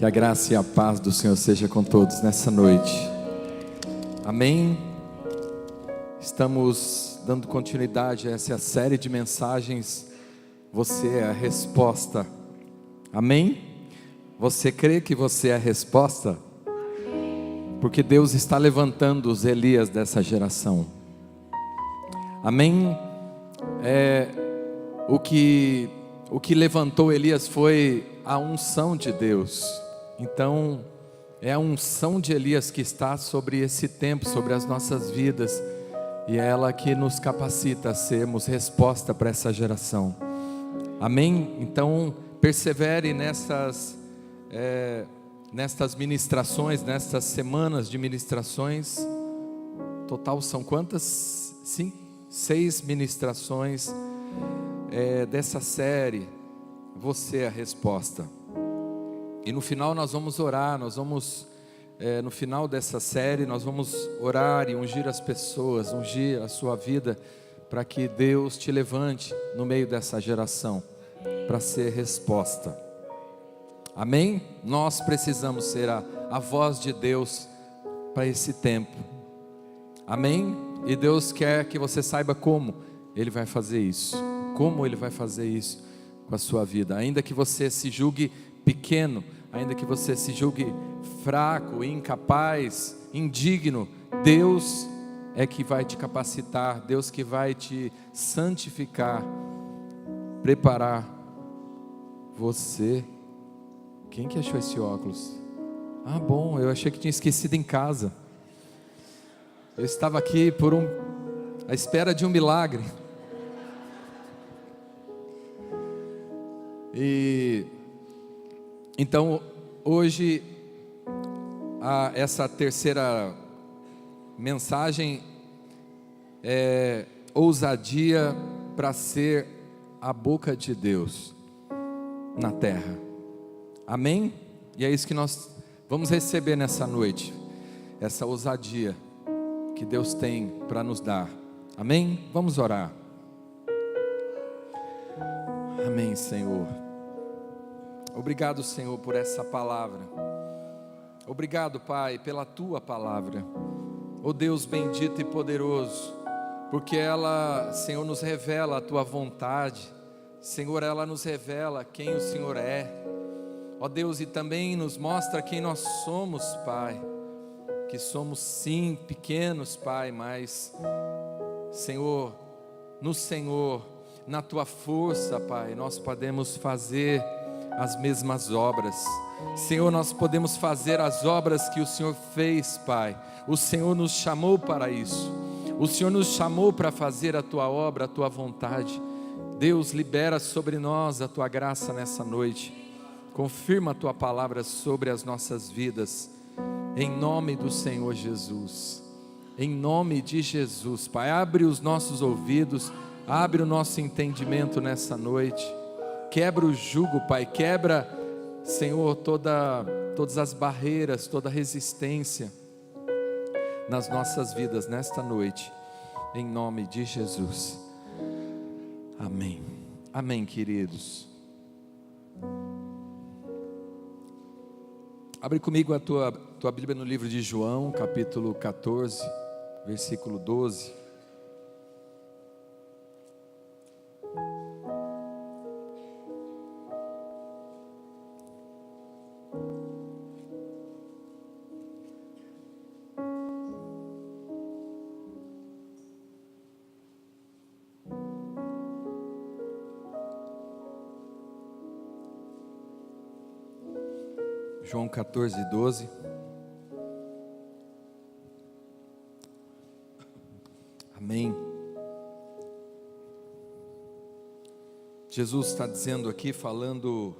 Que a graça e a paz do Senhor seja com todos nessa noite. Amém. Estamos dando continuidade a essa série de mensagens. Você é a resposta. Amém? Você crê que você é a resposta? Porque Deus está levantando os Elias dessa geração. Amém? O que levantou Elias foi a unção de Deus. Então é a unção de Elias que está sobre esse tempo, sobre as nossas vidas, e é ela que nos capacita a sermos resposta para essa geração. Amém? Então persevere nestas ministrações, nestas semanas de ministrações. Total são quantas? 6 ministrações dessa série. Você é a resposta. E no final nós vamos orar, no final dessa série nós vamos orar e ungir as pessoas, ungir a sua vida, para que Deus te levante no meio dessa geração, para ser resposta. Amém? Nós precisamos ser a voz de Deus para esse tempo. Amém? E Deus quer que você saiba como Ele vai fazer isso. Como Ele vai fazer isso com a sua vida. Ainda que você se julgue pequeno, ainda que você se julgue fraco, incapaz, indigno, Deus é que vai te capacitar, Deus que vai te santificar, preparar você. Quem que achou esse óculos? Ah, bom, eu achei que tinha esquecido em casa. Eu estava aqui à espera de um milagre. E então hoje essa terceira mensagem é ousadia para ser a boca de Deus na terra. Amém? E é isso que nós vamos receber nessa noite, essa ousadia que Deus tem para nos dar. Amém? Vamos orar. Amém, Senhor. Obrigado, Senhor, por essa palavra. Obrigado, Pai, pela Tua palavra. Ó Deus bendito e poderoso, porque ela, Senhor, nos revela a Tua vontade. Senhor, ela nos revela quem o Senhor é. Ó Deus, e também nos mostra quem nós somos, Pai. Que somos sim pequenos, Pai, mas Senhor, no Senhor, na Tua força, Pai, nós podemos fazer as mesmas obras. Senhor, nós podemos fazer as obras que o Senhor fez, Pai. O Senhor nos chamou para isso. O Senhor nos chamou para fazer a Tua obra, a Tua vontade. Deus, libera sobre nós a Tua graça nessa noite. Confirma a Tua palavra sobre as nossas vidas. Em nome do Senhor Jesus. Em nome de Jesus, Pai. Abre os nossos ouvidos, abre o nosso entendimento nessa noite. Quebra o jugo, Pai. Quebra, Senhor, todas as barreiras, toda a resistência nas nossas vidas nesta noite. Em nome de Jesus. Amém. Amém, queridos. Abre comigo a tua Bíblia no livro de João, capítulo 14, versículo 12. João 14, 12. Amém. Jesus está dizendo aqui, falando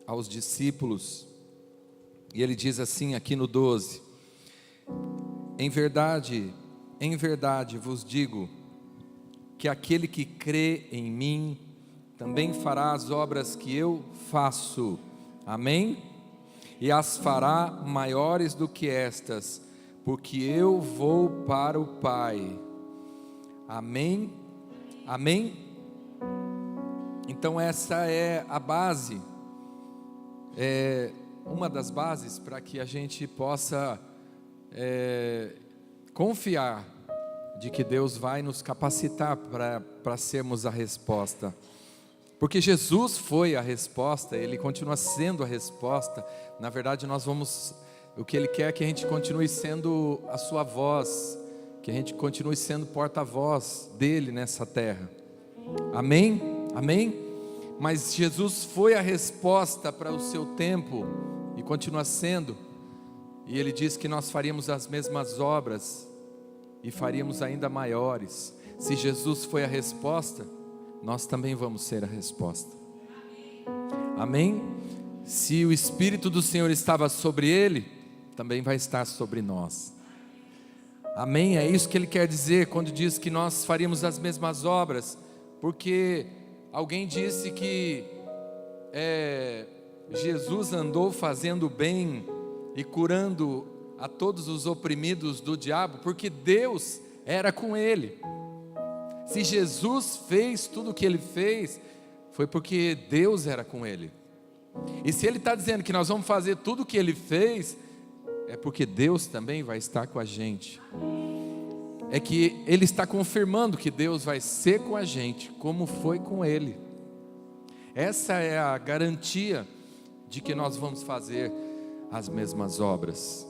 aos discípulos, e Ele diz assim aqui no 12: em verdade vos digo, que aquele que crê em mim, também fará as obras que eu faço. Amém? E as fará maiores do que estas, porque eu vou para o Pai. Amém? Amém? Então essa é a base é uma das bases para que a gente possa confiar de que Deus vai nos capacitar para sermos a resposta. Porque Jesus foi a resposta, Ele continua sendo a resposta. Na verdade, o que Ele quer é que a gente continue sendo a sua voz, que a gente continue sendo porta-voz dEle nessa terra. Amém? Amém? Mas Jesus foi a resposta para o seu tempo e continua sendo. E Ele diz que nós faríamos as mesmas obras e faríamos ainda maiores. Se Jesus foi a resposta, nós também vamos ser a resposta. Amém? Se o Espírito do Senhor estava sobre Ele, também vai estar sobre nós. Amém? É isso que Ele quer dizer quando diz que nós faríamos as mesmas obras. Porque alguém disse que Jesus andou fazendo bem e curando a todos os oprimidos do diabo, porque Deus era com Ele. Se Jesus fez tudo o que Ele fez, foi porque Deus era com Ele. E se Ele está dizendo que nós vamos fazer tudo o que Ele fez, é porque Deus também vai estar com a gente. É que Ele está confirmando que Deus vai ser com a gente, como foi com Ele. Essa é a garantia de que nós vamos fazer as mesmas obras.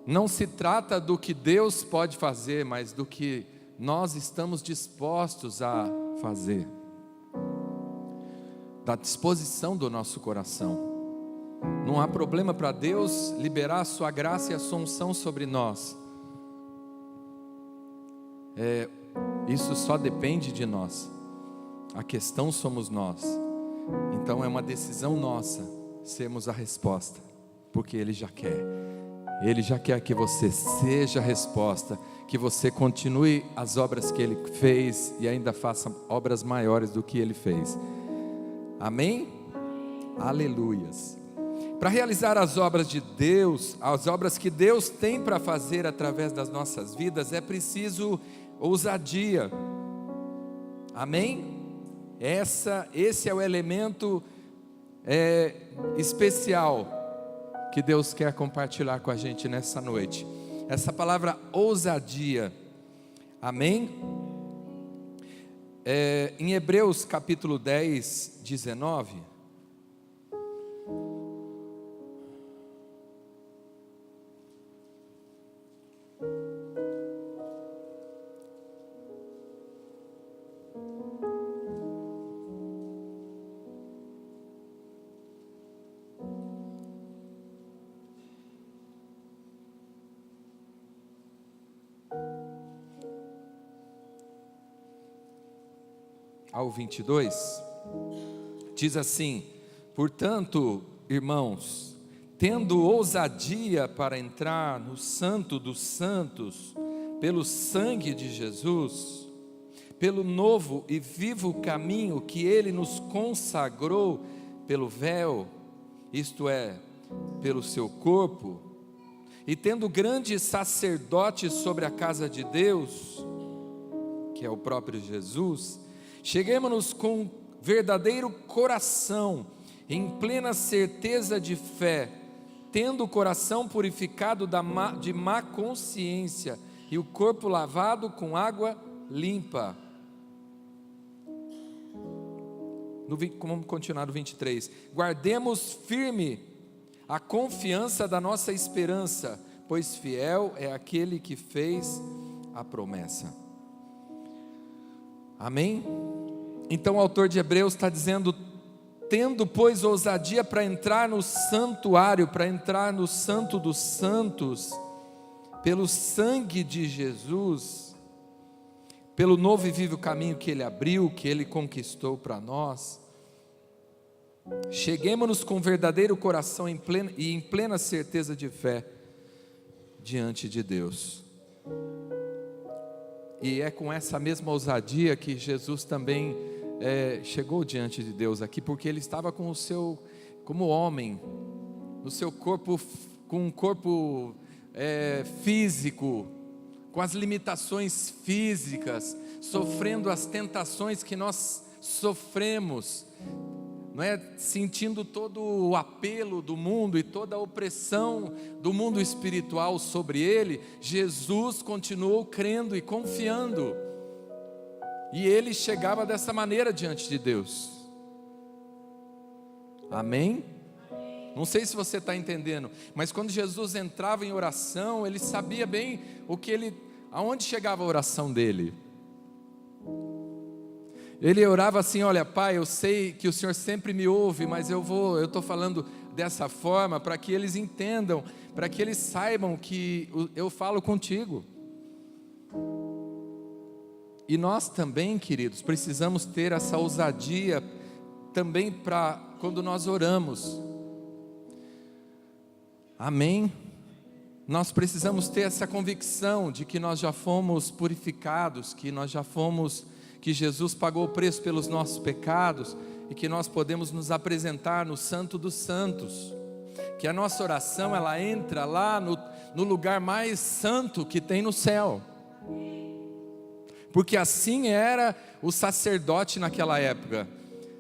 Não se trata do que Deus pode fazer, mas do que nós estamos dispostos a fazer, da disposição do nosso coração. Não há problema para Deus liberar a sua graça e a sua unção sobre nós. Isso só depende de nós. A questão somos nós. Então é uma decisão nossa sermos a resposta, porque Ele já quer. Ele já quer que você seja a resposta, que você continue as obras que Ele fez e ainda faça obras maiores do que Ele fez. Amém? Aleluias. Para realizar as obras de Deus, as obras que Deus tem para fazer através das nossas vidas, é preciso ousadia. Amém? Esse é o elemento especial que Deus quer compartilhar com a gente nessa noite. Essa palavra ousadia. Amém? Em Hebreus capítulo 10, 19. Ao 22, diz assim: portanto, irmãos, tendo ousadia para entrar no Santo dos Santos, pelo sangue de Jesus, pelo novo e vivo caminho que Ele nos consagrou pelo véu, isto é, pelo seu corpo, e tendo grande sacerdote sobre a casa de Deus, que é o próprio Jesus, cheguemo-nos com verdadeiro coração, em plena certeza de fé, tendo o coração purificado de má consciência e o corpo lavado com água limpa. Vamos continuar no 23. Guardemos firme a confiança da nossa esperança, pois fiel é aquele que fez a promessa. Amém? Então o autor de Hebreus está dizendo: tendo pois ousadia para entrar no santuário, para entrar no Santo dos Santos, pelo sangue de Jesus, pelo novo e vivo caminho que Ele abriu, que Ele conquistou para nós, cheguemo-nos com verdadeiro coração em plena certeza de fé diante de Deus. E é com essa mesma ousadia que Jesus também chegou diante de Deus aqui, porque Ele estava com o seu, como homem, no seu corpo, com um corpo físico, com as limitações físicas, sofrendo as tentações que nós sofremos, não é, sentindo todo o apelo do mundo e toda a opressão do mundo espiritual sobre ele, Jesus continuou crendo e confiando. E ele chegava dessa maneira diante de Deus. Amém? Não sei se você está entendendo, mas quando Jesus entrava em oração, ele sabia bem aonde chegava a oração dele. Ele orava assim: olha, Pai, eu sei que o Senhor sempre me ouve, mas eu estou falando dessa forma para que eles entendam, para que eles saibam que eu falo contigo. E nós também, queridos, precisamos ter essa ousadia também para quando nós oramos. Amém? Nós precisamos ter essa convicção de que nós já fomos purificados, que Jesus pagou o preço pelos nossos pecados e que nós podemos nos apresentar no Santo dos Santos, que a nossa oração ela entra lá no lugar mais santo que tem no céu, porque assim era o sacerdote naquela época,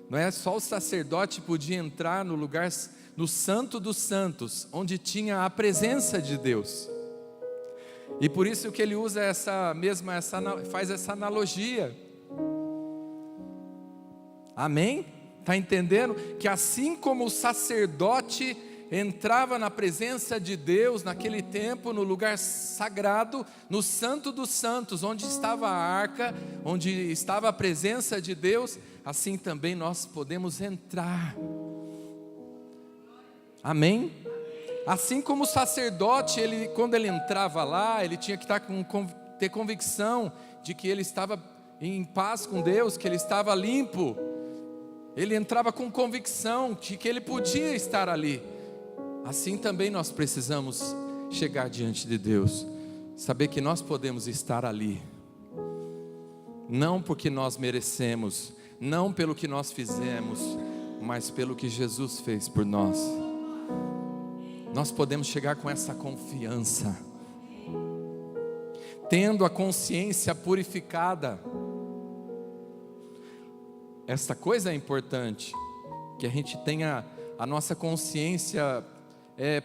não é? Só o sacerdote podia entrar no Santo dos Santos, onde tinha a presença de Deus. E por isso que ele usa faz essa analogia. Amém? Está entendendo? Que assim como o sacerdote entrava na presença de Deus naquele tempo, no lugar sagrado, no Santo dos Santos, onde estava a arca, onde estava a presença de Deus, assim também nós podemos entrar. Amém? Assim como o sacerdote, quando ele entrava lá, ele tinha que ter convicção de que ele estava em paz com Deus, que ele estava limpo. Ele entrava com convicção de que ele podia estar ali. Assim também nós precisamos chegar diante de Deus, saber que nós podemos estar ali, não porque nós merecemos, não pelo que nós fizemos, mas pelo que Jesus fez por nós. Nós podemos chegar com essa confiança, tendo a consciência purificada. Essa coisa é importante, que a gente tenha a nossa consciência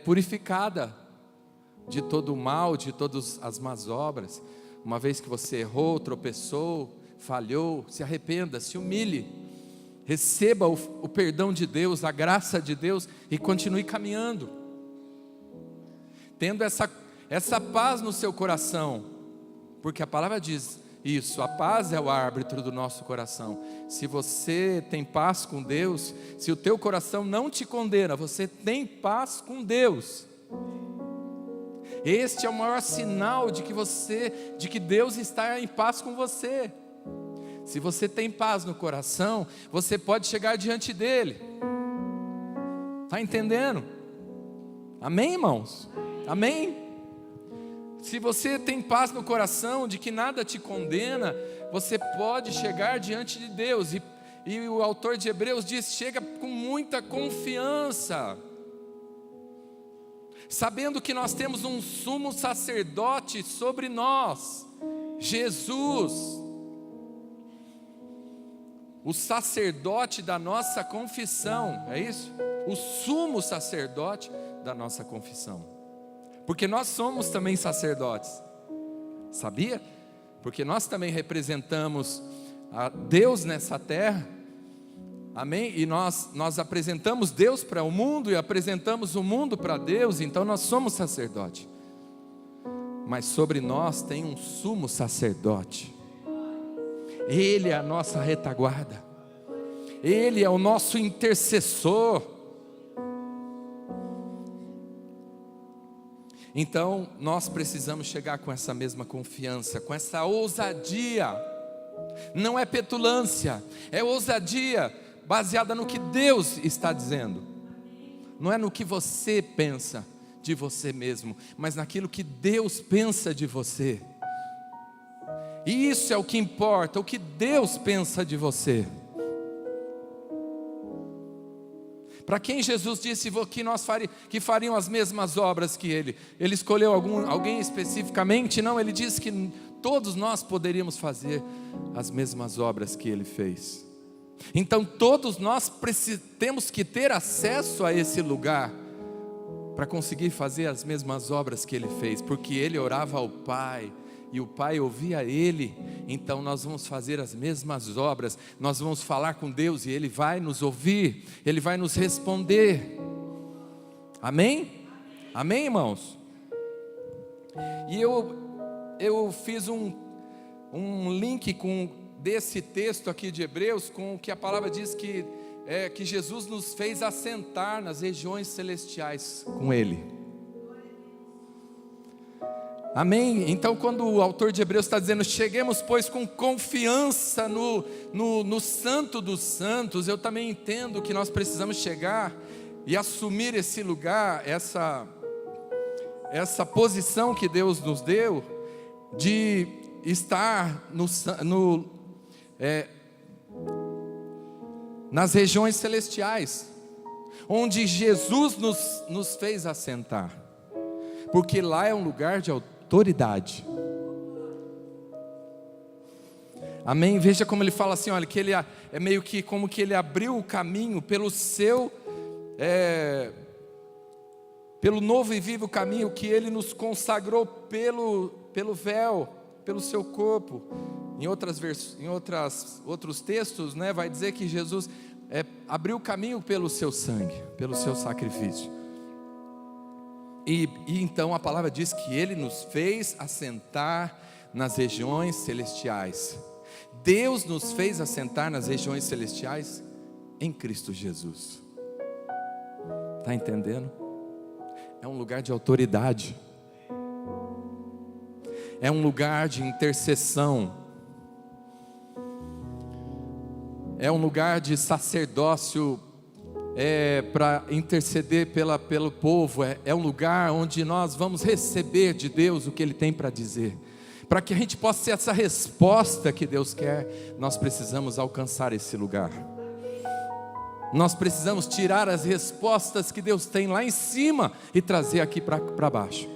purificada de todo o mal, de todas as más obras. Uma vez que você errou, tropeçou, falhou, se arrependa, se humilhe, receba o perdão de Deus, a graça de Deus e continue caminhando, tendo essa paz no seu coração, porque a palavra diz isso, a paz é o árbitro do nosso coração. Se você tem paz com Deus, se o teu coração não te condena, você tem paz com Deus. Este é o maior sinal de que Deus está em paz com você. Se você tem paz no coração, você pode chegar diante dele. Está entendendo? Amém, irmãos? Amém? Se você tem paz no coração de que nada te condena, você pode chegar diante de Deus. E o autor de Hebreus diz: chega com muita confiança, sabendo que nós temos um sumo sacerdote sobre nós, Jesus, o sacerdote da nossa confissão, é isso? O sumo sacerdote da nossa confissão. Porque nós somos também sacerdotes, sabia? Porque nós também representamos a Deus nessa terra, amém? E nós apresentamos Deus para o mundo e apresentamos o mundo para Deus, então nós somos sacerdote. Mas sobre nós tem um sumo sacerdote, ele é a nossa retaguarda, ele é o nosso intercessor. Então, nós precisamos chegar com essa mesma confiança, com essa ousadia. Não é petulância, é ousadia baseada no que Deus está dizendo. Não é no que você pensa de você mesmo, mas naquilo que Deus pensa de você. E isso é o que importa, o que Deus pensa de você. Para quem Jesus disse que fariam as mesmas obras que ele escolheu alguém especificamente? Não, ele disse que todos nós poderíamos fazer as mesmas obras que ele fez. Então todos nós temos que ter acesso a esse lugar, para conseguir fazer as mesmas obras que ele fez, porque ele orava ao Pai, e o Pai ouvia ele. Então nós vamos fazer as mesmas obras, nós vamos falar com Deus, e Ele vai nos ouvir, Ele vai nos responder. Amém? Amém, irmãos? E eu fiz um link desse texto aqui de Hebreus, com o que a palavra diz que Jesus nos fez assentar nas regiões celestiais com Ele. Amém? Então quando o autor de Hebreus está dizendo, cheguemos pois com confiança no Santo dos Santos, eu também entendo que nós precisamos chegar e assumir esse lugar, essa posição que Deus nos deu, de estar nas regiões celestiais, onde Jesus nos fez assentar, porque lá é um lugar de autoridade. Amém? Veja como ele fala assim, olha, que ele é meio que como que ele abriu o caminho pelo novo e vivo caminho que ele nos consagrou pelo véu, pelo seu corpo. Em outros textos, né, vai dizer que Jesus abriu o caminho pelo seu sangue, pelo seu sacrifício. E então a palavra diz que Ele nos fez assentar nas regiões celestiais. Deus nos fez assentar nas regiões celestiais em Cristo Jesus. Está entendendo? É um lugar de autoridade, é um lugar de intercessão, é um lugar de sacerdócio, para interceder pelo povo. É um lugar onde nós vamos receber de Deus o que Ele tem para dizer. Para que a gente possa ter essa resposta que Deus quer, nós precisamos alcançar esse lugar. Nós precisamos tirar as respostas que Deus tem lá em cima e trazer aqui para baixo.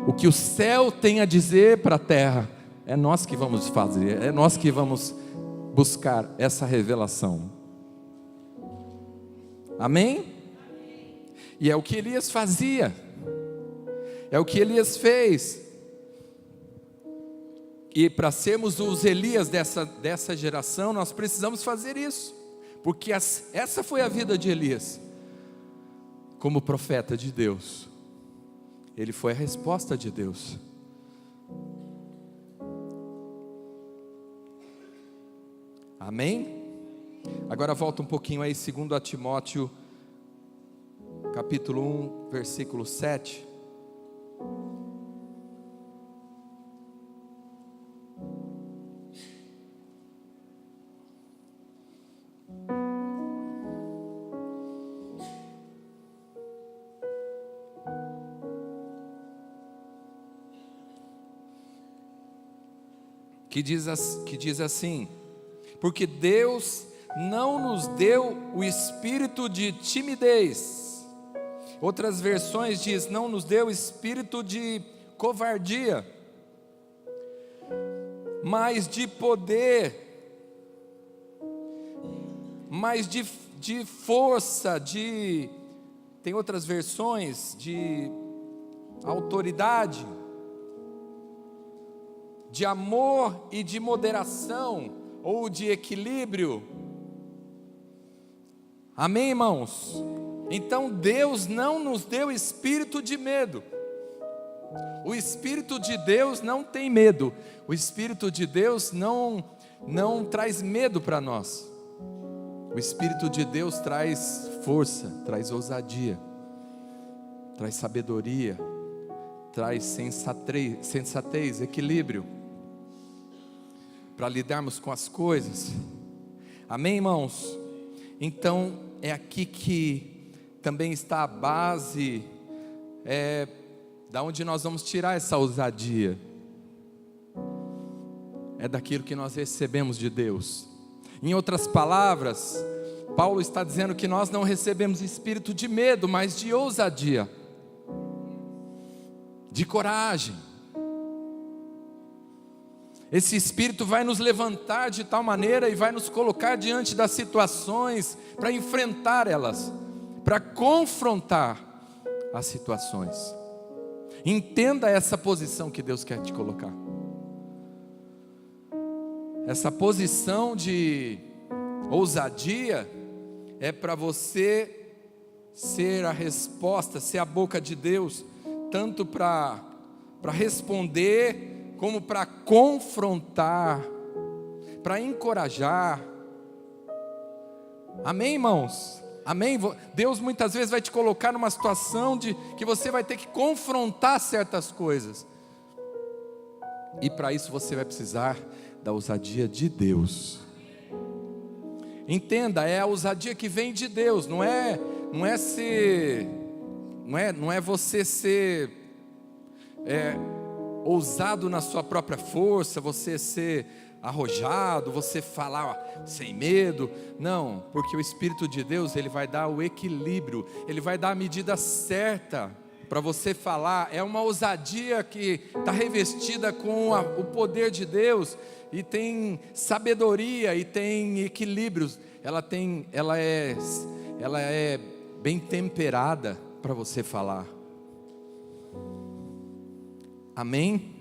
O que o céu tem a dizer para a terra, é nós que vamos fazer, é nós que vamos buscar essa revelação. Amém? E é o que Elias fazia, é o que Elias fez. E para sermos os Elias dessa geração, nós precisamos fazer isso, porque essa foi a vida de Elias, como profeta de Deus. Ele foi a resposta de Deus. Amém? Agora volta um pouquinho aí, 2 Timóteo, capítulo 1, versículo 7. Que diz assim: porque Deus não nos deu o espírito de timidez. Outras versões diz, não nos deu o espírito de covardia, mas de poder, mas de força, tem outras versões, de autoridade, de amor e de moderação, ou de equilíbrio. Amém, irmãos? Então Deus não nos deu espírito de medo. O Espírito de Deus não tem medo. O Espírito de Deus não traz medo para nós. O Espírito de Deus traz força, traz ousadia, traz sabedoria, traz sensatez, equilíbrio, para lidarmos com as coisas. Amém, irmãos? Então é aqui que também está a base, da onde nós vamos tirar essa ousadia. É daquilo que nós recebemos de Deus. Em outras palavras, Paulo está dizendo que nós não recebemos espírito de medo, mas de ousadia, de coragem. Esse Espírito vai nos levantar de tal maneira e vai nos colocar diante das situações para enfrentar elas, para confrontar as situações. Entenda essa posição que Deus quer te colocar. Essa posição de ousadia é para você ser a resposta, ser a boca de Deus, tanto para responder, como para confrontar, para encorajar. Amém, irmãos? Amém? Deus muitas vezes vai te colocar numa situação de que você vai ter que confrontar certas coisas. E para isso você vai precisar da ousadia de Deus. Entenda, é a ousadia que vem de Deus, não é você ser ousado na sua própria força, você ser arrojado, você falar sem medo. Não, porque o Espírito de Deus, ele vai dar o equilíbrio, ele vai dar a medida certa para você falar. É uma ousadia que está revestida com o poder de Deus, e tem sabedoria, e tem equilíbrios. Ela é bem temperada para você falar. Amém?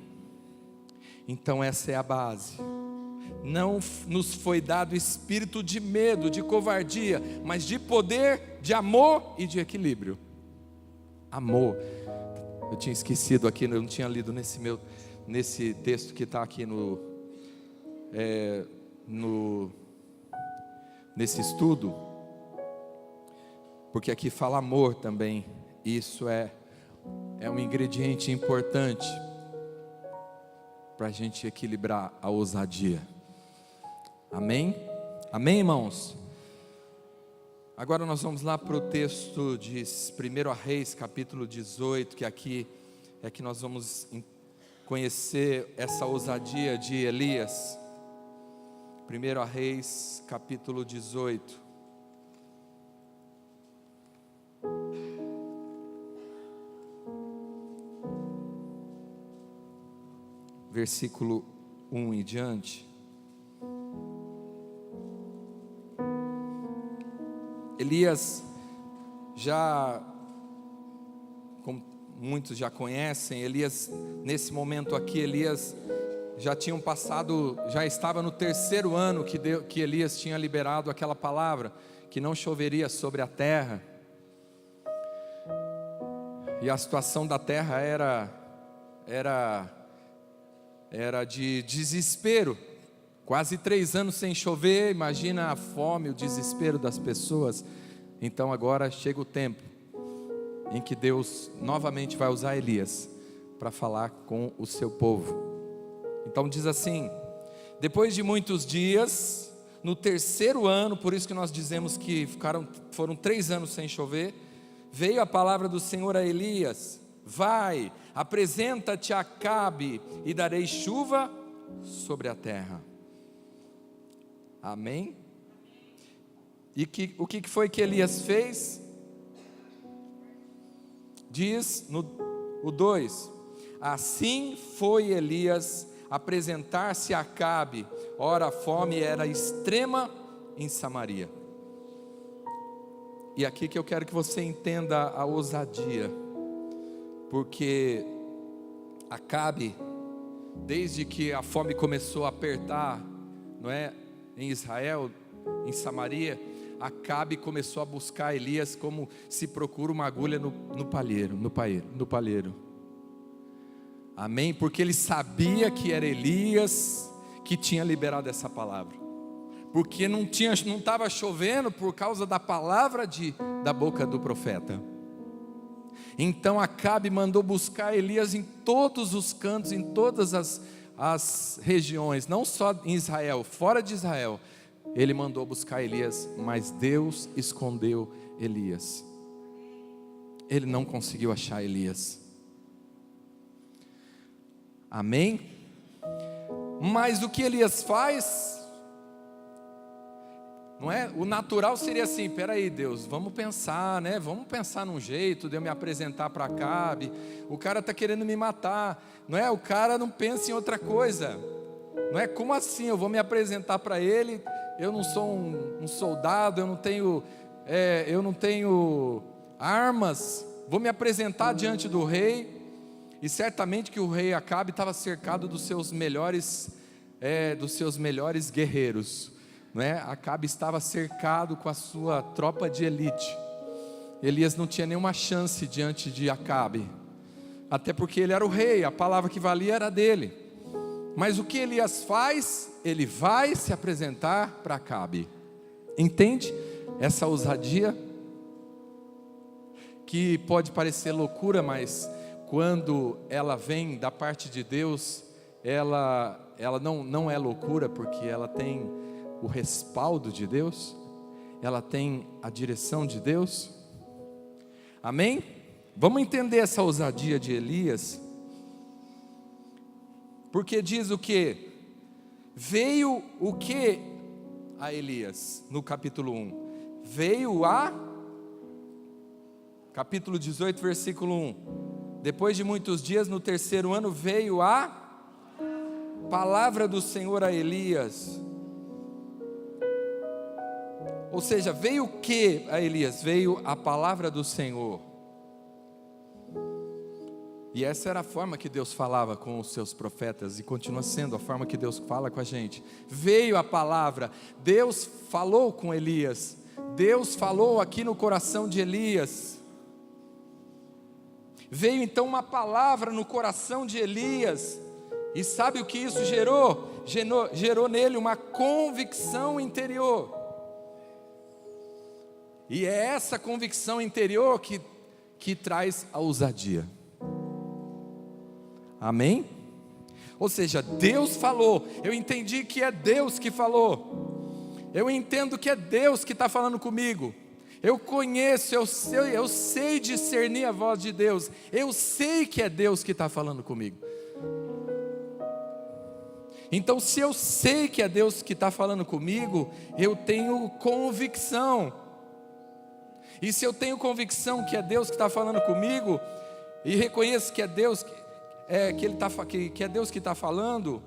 Então essa é a base. Não nos foi dado espírito de medo, de covardia, mas de poder, de amor e de equilíbrio. Amor. Eu tinha esquecido aqui, eu não tinha lido nesse texto que está aqui nesse estudo, porque aqui fala amor também. Isso é um ingrediente importante para a gente equilibrar a ousadia. Amém? Amém, irmãos? Agora nós vamos lá para o texto de 1 Reis, capítulo 18, que aqui é que nós vamos conhecer essa ousadia de Elias. 1 Reis, capítulo 18. Versículo 1 em diante. Elias, como muitos já conhecem, Elias, nesse momento aqui, Elias já estava no 3º ano que Elias tinha liberado aquela palavra, que não choveria sobre a terra, e a situação da terra era de desespero, quase 3 anos sem chover. Imagina a fome, o desespero das pessoas. Então agora chega o tempo em que Deus novamente vai usar Elias para falar com o seu povo. Então diz assim: depois de muitos dias, no 3º ano, por isso que nós dizemos que foram 3 anos sem chover, veio a palavra do Senhor a Elias: vai, apresenta-te a Acabe, e darei chuva sobre a terra. Amém? E o que foi que Elias fez? Diz o 2: assim foi Elias apresentar-se a Acabe, ora a fome era extrema em Samaria. E aqui que eu quero que você entenda a ousadia, porque Acabe, desde que a fome começou a apertar, não é, em Israel, em Samaria, Acabe começou a buscar Elias como se procura uma agulha no palheiro. Amém? Porque ele sabia que era Elias que tinha liberado essa palavra, porque não estava chovendo por causa da palavra da boca do profeta. Então Acabe mandou buscar Elias em todos os cantos, em todas as regiões, não só em Israel, fora de Israel. Ele mandou buscar Elias, mas Deus escondeu Elias. Ele não conseguiu achar Elias. Amém? Mas o que Elias faz? Não é? O natural seria assim: peraí, Deus, vamos pensar, né? Vamos pensar num jeito de eu me apresentar para Acabe. O cara está querendo me matar, não é? O cara não pensa em outra coisa. Não é? Como assim? Eu vou me apresentar para ele? Eu não sou um soldado, eu não tenho armas. Vou me apresentar diante do rei. E certamente que o rei Acabe estava cercado dos seus melhores guerreiros, não é? Acabe estava cercado com a sua tropa de elite. Elias não tinha nenhuma chance diante de Acabe, até porque ele era o rei, a palavra que valia era dele. Mas o que Elias faz? Ele vai se apresentar para Acabe. Entende essa ousadia? Que pode parecer loucura, mas quando ela vem da parte de Deus, ela não é loucura, porque ela tem o respaldo de Deus, ela tem a direção de Deus. Amém? Vamos entender essa ousadia de Elias, porque diz o que? Veio o que a Elias, no capítulo 1? Veio capítulo 18, versículo 1. Depois de muitos dias, no terceiro ano, veio a palavra do Senhor a Elias. Ou seja, veio o que a Elias? Veio a palavra do Senhor. E essa era a forma que Deus falava com os seus profetas, e continua sendo a forma que Deus fala com a gente. Veio a palavra, Deus falou com Elias, Deus falou aqui no coração de Elias. Veio então uma palavra no coração de Elias, e sabe o que isso gerou? Gerou nele uma convicção interior. E é essa convicção interior que traz a ousadia. Amém? Ou seja, Deus falou, eu entendi que é Deus que falou, eu entendo que é Deus que está falando comigo, eu conheço, eu sei discernir a voz de Deus, eu sei que é Deus que está falando comigo. Então, se eu sei que é Deus que está falando comigo, eu tenho convicção. E se eu tenho convicção que é Deus que está falando comigo, e reconheço que é Deus que é Deus que está falando,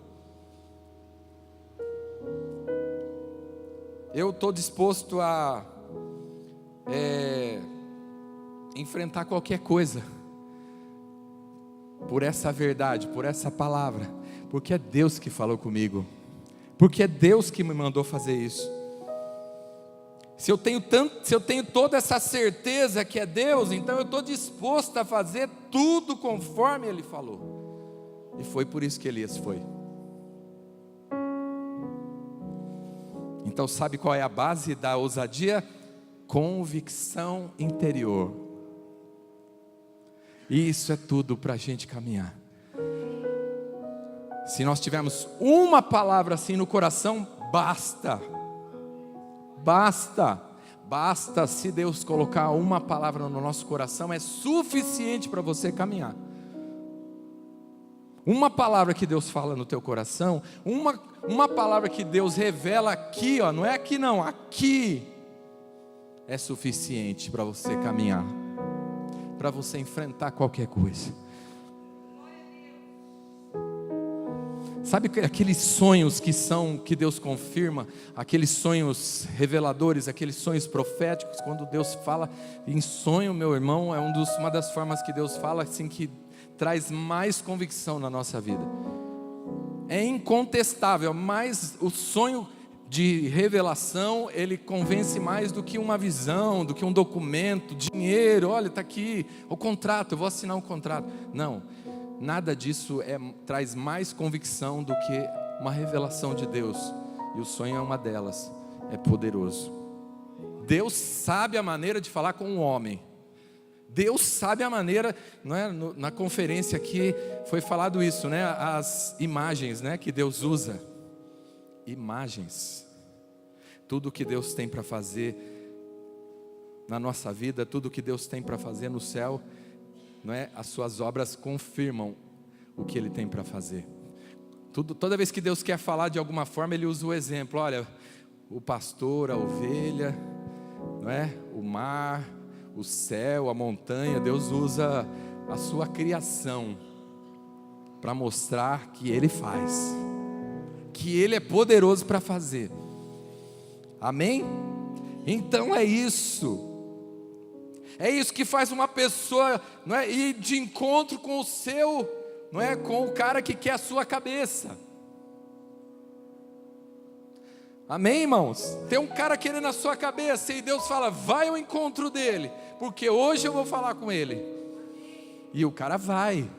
eu estou disposto a enfrentar qualquer coisa por essa verdade, por essa palavra, porque é Deus que falou comigo, porque é Deus que me mandou fazer isso. Se eu tenho toda essa certeza que é Deus, então eu estou disposto a fazer tudo conforme Ele falou. E foi por isso que Elias foi. Então sabe qual é a base da ousadia? Convicção interior. E isso é tudo para a gente caminhar. Se nós tivermos uma palavra assim no coração, basta. Basta, se Deus colocar uma palavra no nosso coração, é suficiente para você caminhar. Uma palavra que Deus fala no teu coração, uma palavra que Deus revela aqui, ó, não é aqui não, aqui, é suficiente para você caminhar, para você enfrentar qualquer coisa. Sabe aqueles sonhos que Deus confirma, aqueles sonhos reveladores, aqueles sonhos proféticos, quando Deus fala em sonho, meu irmão, é uma das formas que Deus fala assim, que traz mais convicção na nossa vida. É incontestável, mas o sonho de revelação, ele convence mais do que uma visão, do que um documento, dinheiro, olha, está aqui o contrato, eu vou assinar um contrato. Não. Nada disso traz mais convicção do que uma revelação de Deus. E o sonho é uma delas. É poderoso. Deus sabe a maneira de falar com o homem. Deus sabe a maneira, não é? Na conferência aqui foi falado isso, né? As imagens, né, que Deus usa. Imagens. Tudo que Deus tem para fazer na nossa vida, tudo que Deus tem para fazer no céu, não é? As suas obras confirmam o que Ele tem para fazer. Toda vez que Deus quer falar de alguma forma, Ele usa o exemplo. Olha, o pastor, a ovelha, não é? O mar, o céu, a montanha. Deus usa a sua criação para mostrar que Ele faz, que Ele é poderoso para fazer. Amém? Então é isso. É isso que faz uma pessoa, não é, ir de encontro com o seu, não é, com o cara que quer a sua cabeça. Amém, irmãos? Tem um cara querendo a sua cabeça e Deus fala, vai ao encontro dele, porque hoje eu vou falar com ele. E o cara vai.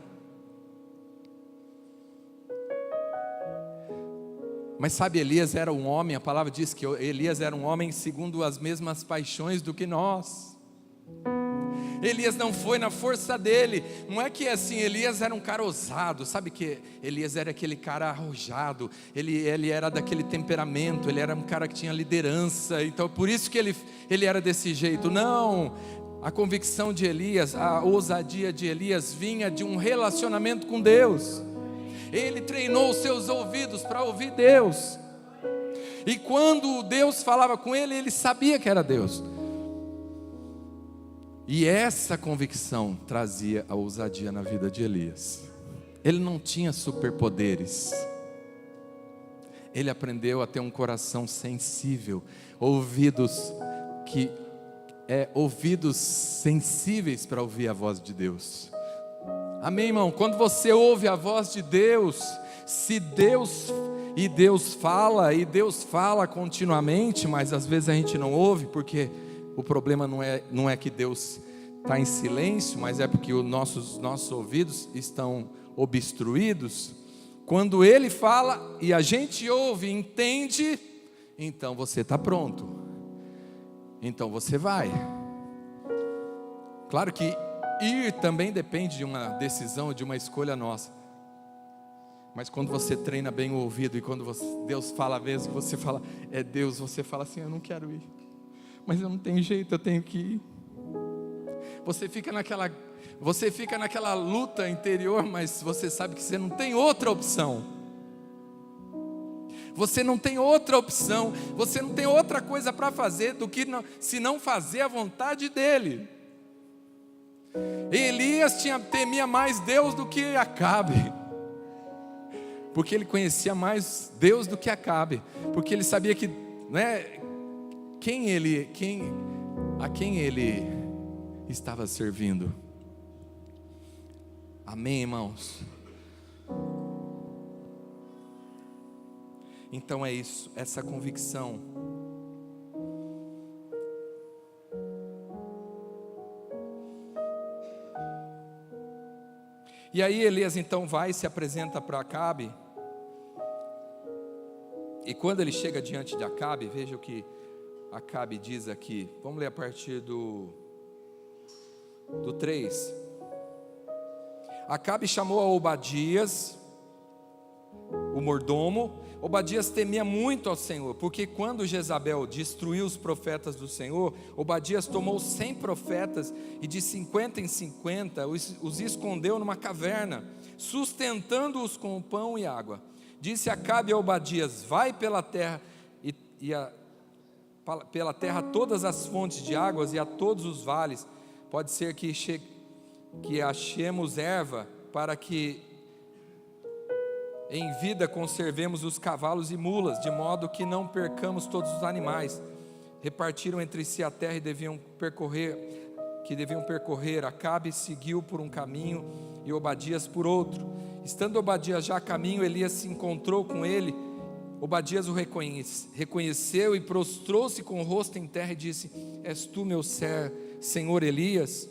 Mas sabe, Elias era um homem, a palavra diz que Elias era um homem segundo as mesmas paixões do que nós. Elias não foi na força dele, não é que assim, Elias era um cara ousado, sabe que Elias era aquele cara arrojado, ele era daquele temperamento, ele era um cara que tinha liderança, então por isso que ele era desse jeito. Não, a convicção de Elias, a ousadia de Elias vinha de um relacionamento com Deus. Ele treinou os seus ouvidos para ouvir Deus, e quando Deus falava com ele, ele sabia que era Deus. E essa convicção trazia a ousadia na vida de Elias. Ele não tinha superpoderes. Ele aprendeu a ter um coração sensível, ouvidos sensíveis para ouvir a voz de Deus. Amém, irmão? Quando você ouve a voz de Deus, Deus fala continuamente, mas às vezes a gente não ouve, porque o problema não é que Deus está em silêncio, mas é porque os nossos ouvidos estão obstruídos. Quando Ele fala e a gente ouve e entende, então você está pronto, então você vai. Claro que ir também depende de uma decisão, de uma escolha nossa, mas quando você treina bem o ouvido, e quando Deus fala, às vezes você fala, é Deus, você fala assim, eu não quero ir, mas eu não tenho jeito, eu tenho que ir. Você fica naquela luta interior, mas você sabe que você não tem outra opção. Você não tem outra opção, você não tem outra coisa para fazer do que se não fazer a vontade dEle. Elias temia mais Deus do que Acabe, porque ele conhecia mais Deus do que Acabe, porque ele sabia que, né, a quem ele estava servindo. Amém, irmãos? Então é isso, essa convicção. E aí Elias então vai e se apresenta para Acabe. E quando ele chega diante de Acabe, veja o que Acabe diz aqui. Vamos ler a partir do 3. Acabe chamou a Obadias, o mordomo. Obadias temia muito ao Senhor, porque quando Jezabel destruiu os profetas do Senhor, Obadias tomou 100 profetas e de 50 em 50 os escondeu numa caverna, sustentando-os com pão e água. Disse Acabe a Obadias, vai pela terra pela terra todas as fontes de águas e a todos os vales. Pode ser que achemos erva, para que em vida conservemos os cavalos e mulas, de modo que não percamos todos os animais. Repartiram entre si a terra e deviam percorrer. Acabe seguiu por um caminho e Obadias por outro. Estando Obadias já a caminho, Elias se encontrou com ele. Obadias o reconheceu e prostrou-se com o rosto em terra e disse: és tu, meu senhor Elias?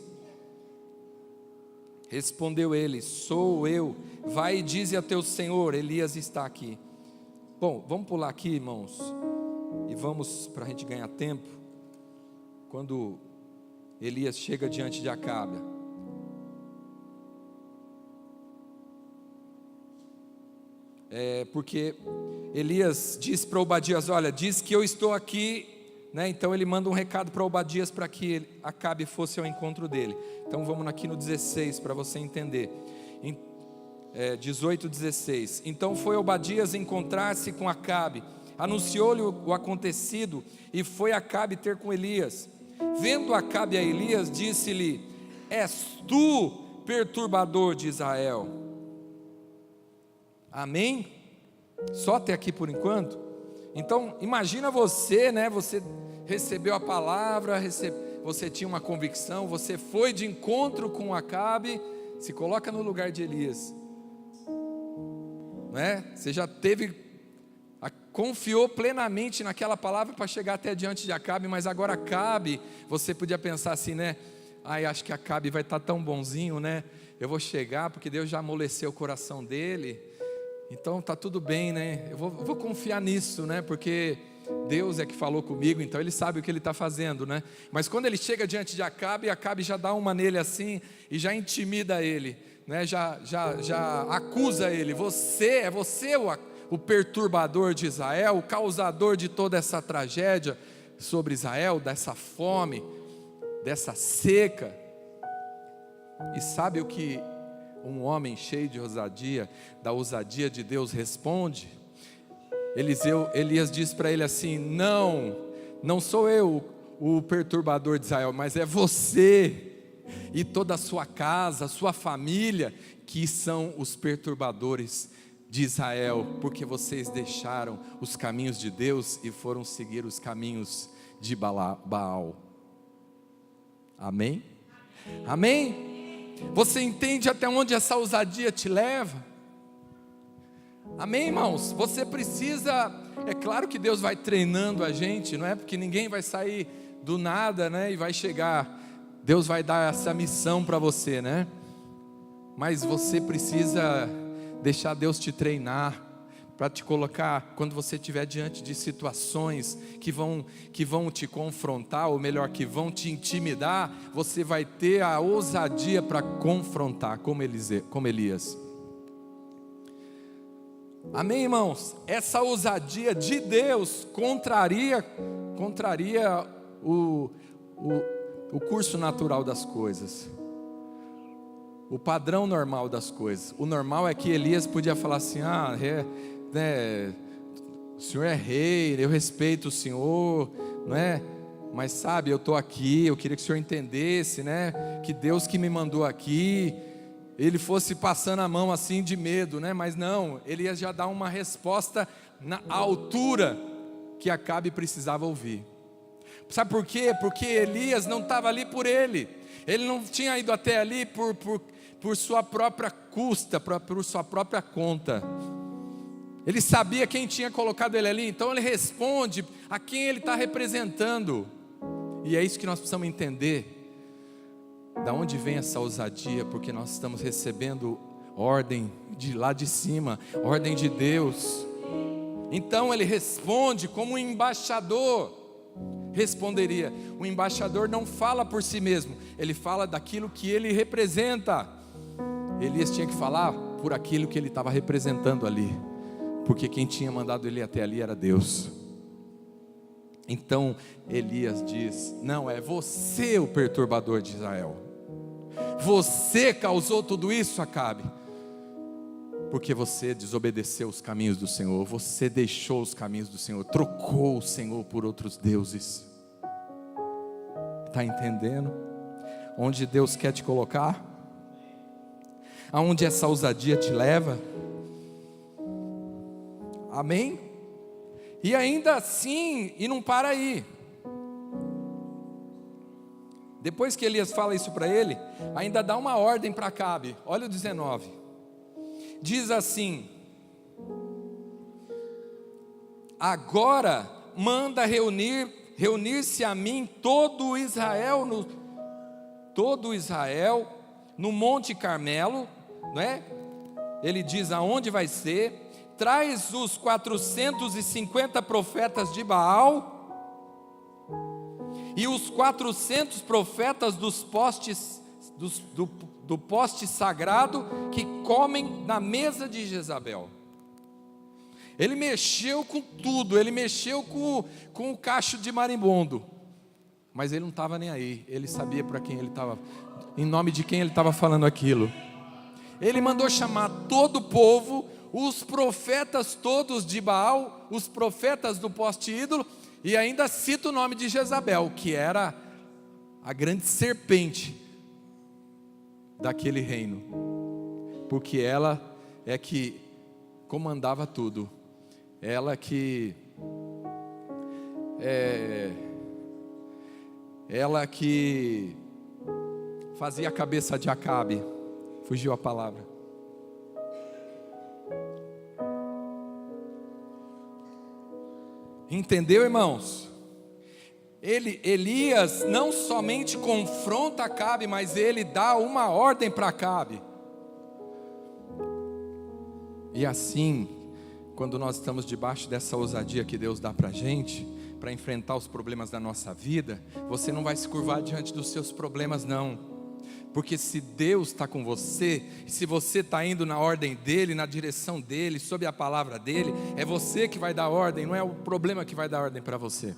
Respondeu ele: sou eu. Vai e dize a teu senhor, Elias está aqui. Bom, vamos pular aqui, irmãos, e vamos, para a gente ganhar tempo. Quando Elias chega diante de Acabe, porque Elias diz para Obadias: olha, diz que eu estou aqui, né? Então ele manda um recado para Obadias para que Acabe fosse ao encontro dele. Então vamos aqui no 16 para você entender. 18, 16. Então foi Obadias encontrar-se com Acabe, anunciou-lhe o acontecido e foi Acabe ter com Elias. Vendo Acabe a Elias, disse-lhe: és tu, perturbador de Israel? Amém? Só até aqui por enquanto? Então, imagina você, né? Você recebeu a palavra, você tinha uma convicção, você foi de encontro com Acabe, se coloca no lugar de Elias, né? Você já confiou plenamente naquela palavra para chegar até diante de Acabe, mas agora Acabe, você podia pensar assim, né? Ai, acho que Acabe vai estar tão bonzinho, né? Eu vou chegar porque Deus já amoleceu o coração dele, então tá tudo bem, né? Eu vou confiar nisso, né? Porque Deus é que falou comigo, então Ele sabe o que Ele está fazendo, né? Mas quando ele chega diante de Acabe, Acabe já dá uma nele assim e já intimida ele, né? Já acusa ele. Você o perturbador de Israel, o causador de toda essa tragédia sobre Israel, dessa fome, dessa seca. E sabe o que um homem cheio de ousadia, da ousadia de Deus, responde? Elias diz para ele assim: não sou eu o perturbador de Israel, mas é você e toda a sua casa, a sua família, que são os perturbadores de Israel, porque vocês deixaram os caminhos de Deus e foram seguir os caminhos de Baal. Amém? Amém? Você entende até onde essa ousadia te leva? Amém, irmãos? Você precisa, é claro que Deus vai treinando a gente, não é? Porque ninguém vai sair do nada, né? E vai chegar, Deus vai dar essa missão para você, né? Mas você precisa deixar Deus te treinar, para te colocar, quando você estiver diante de situações que vão te confrontar, ou melhor, que vão te intimidar, você vai ter a ousadia para confrontar, como Elias. Amém, irmãos? Essa ousadia de Deus contraria o curso natural das coisas, o padrão normal das coisas. O normal é que Elias podia falar assim: o senhor é rei, eu respeito o senhor, não é? Mas sabe, eu estou aqui, eu queria que o senhor entendesse, né? Que Deus que me mandou aqui. Ele fosse passando a mão assim de medo, né? Mas não, ele ia já dar uma resposta na altura que Acabe precisava ouvir. Sabe por quê? Porque Elias não estava ali por ele não tinha ido até ali por sua própria custa, por sua própria conta. Ele sabia quem tinha colocado ele ali, então ele responde a quem ele está representando. E é isso que nós precisamos entender. Da onde vem essa ousadia? Porque nós estamos recebendo ordem de lá de cima, ordem de Deus. Então ele responde como um embaixador responderia. O embaixador não fala por si mesmo, ele fala daquilo que ele representa. Elias tinha que falar por aquilo que ele estava representando ali, porque quem tinha mandado ele até ali era Deus. Então Elias diz: não, é você o perturbador de Israel, você causou tudo isso, Acabe, porque você desobedeceu os caminhos do Senhor, você deixou os caminhos do Senhor, trocou o Senhor por outros deuses. Está entendendo? Onde Deus quer te colocar? Aonde essa ousadia te leva? Amém? E ainda assim, e não para aí. Depois que Elias fala isso para ele, ainda dá uma ordem para Acabe. Olha o 19. Diz assim: agora manda reunir-se a mim todo Israel no Monte Carmelo, não é? Ele diz aonde vai ser. Traz os 450 profetas de Baal e os 400 profetas dos postes do poste sagrado que comem na mesa de Jezabel. Ele mexeu com tudo, ele mexeu com o cacho de marimbondo, mas ele não estava nem aí. Ele sabia para quem ele estava, em nome de quem ele estava falando aquilo. Ele mandou chamar todo o povo, os profetas todos de Baal, os profetas do poste ídolo, e ainda cita o nome de Jezabel, que era a grande serpente daquele reino, porque ela é que comandava tudo. ela que fazia a cabeça de Acabe, fugiu a palavra. Entendeu, irmãos? Elias não somente confronta Acabe, mas ele dá uma ordem para Acabe. E assim, quando nós estamos debaixo dessa ousadia que Deus dá para a gente, para enfrentar os problemas da nossa vida, você não vai se curvar diante dos seus problemas, não. Porque se Deus está com você, se você está indo na ordem dEle, na direção dEle, sob a palavra dEle, é você que vai dar ordem, não é o problema que vai dar ordem para você.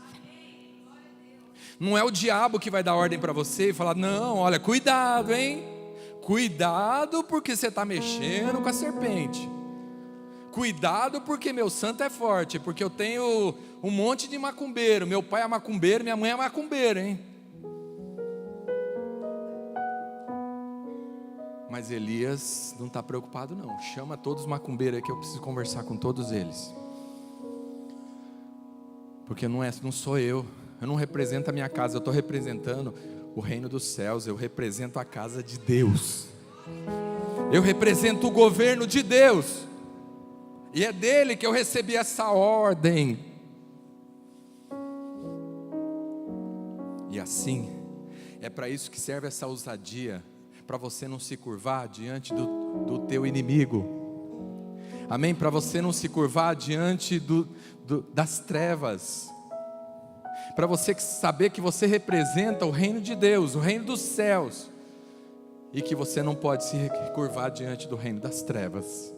Não é o diabo que vai dar ordem para você e falar, não, olha, cuidado, hein? Cuidado porque você está mexendo com a serpente. Cuidado porque meu santo é forte, porque eu tenho um monte de macumbeiro, meu pai é macumbeiro, minha mãe é macumbeira, hein? Mas Elias não está preocupado não, chama todos os macumbeiros aí que eu preciso conversar com todos eles. Porque não sou eu não represento a minha casa, eu estou representando o reino dos céus, eu represento a casa de Deus. Eu represento o governo de Deus. E é dele que eu recebi essa ordem. E assim, é para isso que serve essa ousadia, para você não se curvar diante do teu inimigo. Amém? Para você não se curvar diante das trevas. Para você saber que você representa o reino de Deus, o reino dos céus. E que você não pode se curvar diante do reino das trevas.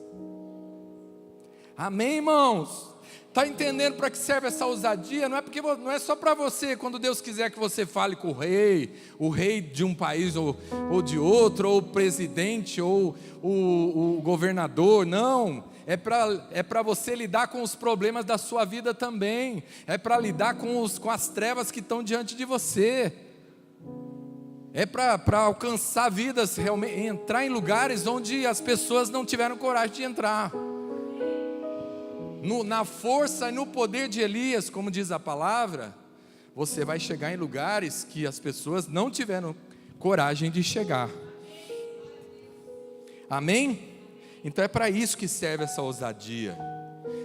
Amém, irmãos? Está entendendo para que serve essa ousadia? Não é só para você, quando Deus quiser que você fale com o rei de um país ou de outro, ou o presidente, ou o governador, não. É para você lidar com os problemas da sua vida também. É para lidar com as trevas que estão diante de você. É para alcançar vidas, realmente, entrar em lugares onde as pessoas não tiveram coragem de entrar. Na força e no poder de Elias, como diz a palavra, você vai chegar em lugares que as pessoas não tiveram coragem de chegar. Amém? Então é para isso que serve essa ousadia.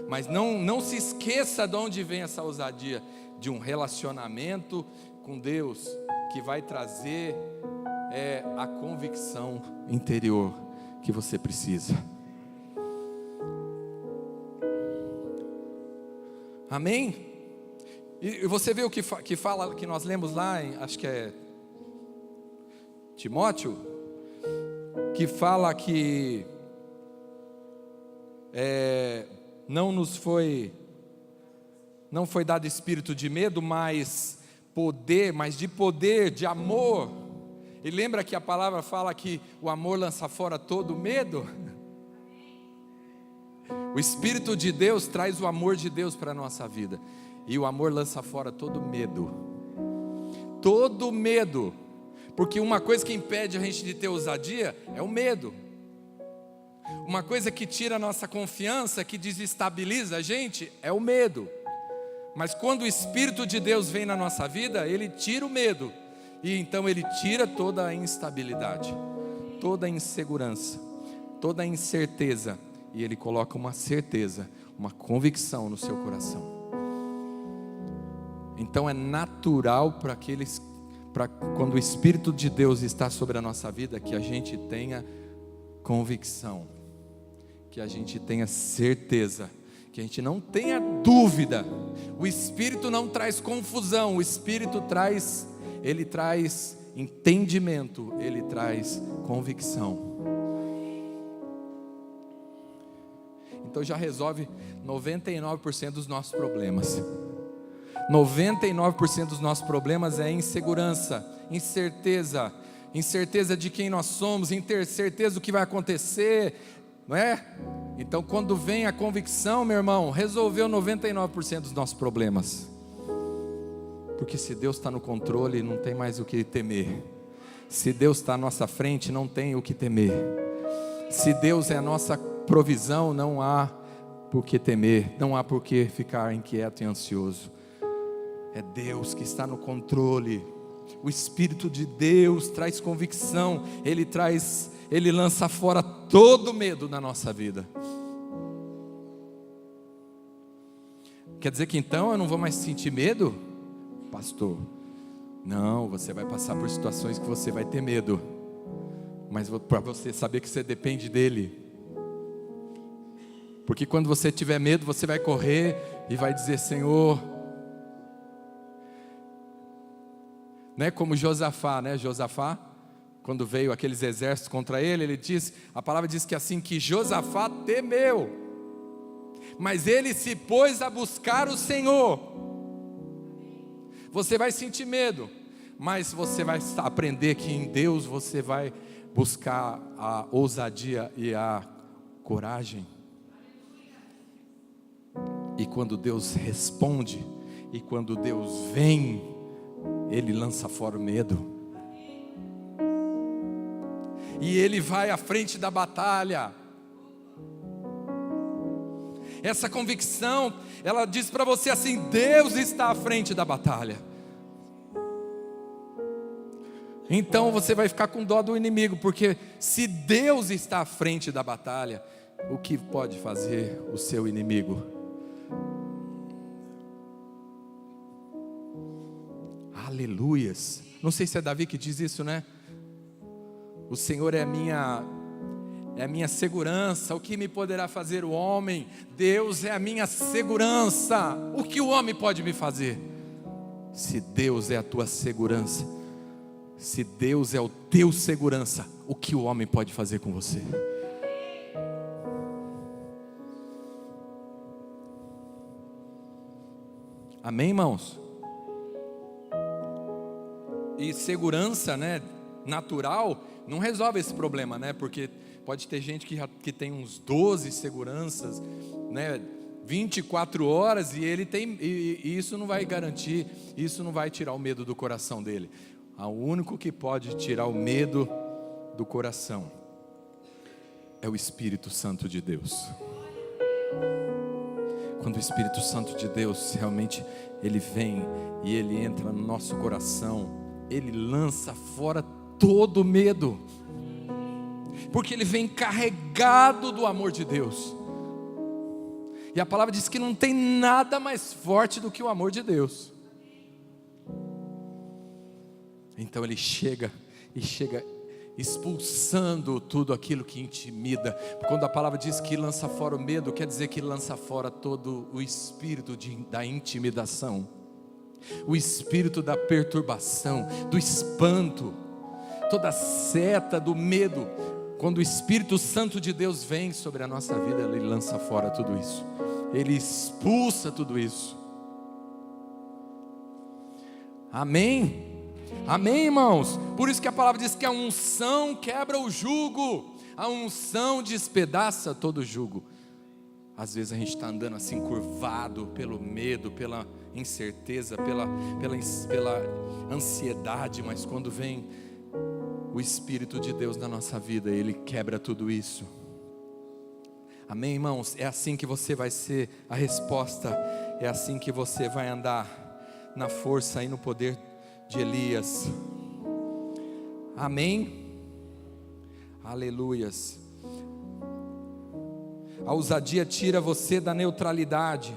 Mas não se esqueça de onde vem essa ousadia, de um relacionamento com Deus, que vai trazer a convicção interior que você precisa. Amém? E você vê o que fala, que nós lemos lá, acho que é Timóteo, que fala que não foi dado espírito de medo, mas de poder, de amor. E lembra que a palavra fala que o amor lança fora todo medo? O Espírito de Deus traz o amor de Deus para a nossa vida. E o amor lança fora todo medo. Todo medo. Porque uma coisa que impede a gente de ter ousadia é o medo. Uma coisa que tira a nossa confiança, que desestabiliza a gente, é o medo. Mas quando o Espírito de Deus vem na nossa vida, Ele tira o medo. E então Ele tira toda a instabilidade, toda a insegurança, toda a incerteza. E Ele coloca uma certeza, uma convicção no seu coração. Então é natural para quando o Espírito de Deus está sobre a nossa vida, que a gente tenha convicção, que a gente tenha certeza, que a gente não tenha dúvida. O Espírito não traz confusão, o Espírito traz entendimento, ele traz convicção. Então já resolve 99% dos nossos problemas. 99% dos nossos problemas é insegurança, incerteza de quem nós somos, incerteza do que vai acontecer, não é? Então quando vem a convicção, meu irmão, resolveu 99% dos nossos problemas. Porque se Deus está no controle, não tem mais o que temer. Se Deus está à nossa frente, não tem o que temer. Se Deus é a nossa provisão, não há por que temer, não há por que ficar inquieto e ansioso. É Deus que está no controle. O Espírito de Deus traz convicção, Ele lança fora todo medo na nossa vida. Quer dizer que então eu não vou mais sentir medo? Pastor, não, você vai passar por situações que você vai ter medo, mas para você saber que você depende dEle. Porque quando você tiver medo, você vai correr e vai dizer: Senhor, não é como Josafá, né? Josafá, quando veio aqueles exércitos contra ele, a palavra diz que assim que Josafá temeu, mas ele se pôs a buscar o Senhor. Você vai sentir medo, mas você vai aprender que em Deus você vai buscar a ousadia e a coragem. E quando Deus responde, e quando Deus vem, Ele lança fora o medo. E Ele vai à frente da batalha. Essa convicção, ela diz para você assim: Deus está à frente da batalha. Então você vai ficar com dó do inimigo, porque se Deus está à frente da batalha, o que pode fazer o seu inimigo? Aleluias. Não sei se é Davi que diz isso, né? O Senhor é a minha segurança. O que me poderá fazer o homem? Deus é a minha segurança. O que o homem pode me fazer? Se Deus é a tua segurança, se Deus é o teu segurança, o que o homem pode fazer com você? Amém, irmãos? E segurança, né, natural, não resolve esse problema, né? Porque pode ter gente que tem uns 12 seguranças, né, 24 horas, e ele tem, e isso não vai garantir, isso não vai tirar o medo do coração dele. O único que pode tirar o medo do coração é o Espírito Santo de Deus. Quando o Espírito Santo de Deus realmente ele vem e ele entra no nosso coração, ele lança fora todo medo, porque ele vem carregado do amor de Deus. E a palavra diz que não tem nada mais forte do que o amor de Deus. Então ele chega expulsando tudo aquilo que intimida. Quando a palavra diz que lança fora o medo, quer dizer que lança fora todo o espírito da intimidação, o espírito da perturbação, do espanto, toda a seta do medo. Quando o Espírito Santo de Deus vem sobre a nossa vida, Ele lança fora tudo isso, Ele expulsa tudo isso. Amém? Amém, irmãos? Por isso que a palavra diz que a unção quebra o jugo, a unção despedaça todo o jugo. Às vezes a gente está andando assim curvado pelo medo, pela incerteza, pela ansiedade, mas quando vem o Espírito de Deus na nossa vida, Ele quebra tudo isso. Amém, irmãos? É assim que você vai ser a resposta, é assim que você vai andar na força e no poder de Elias. Amém? Aleluias. A ousadia tira você da neutralidade.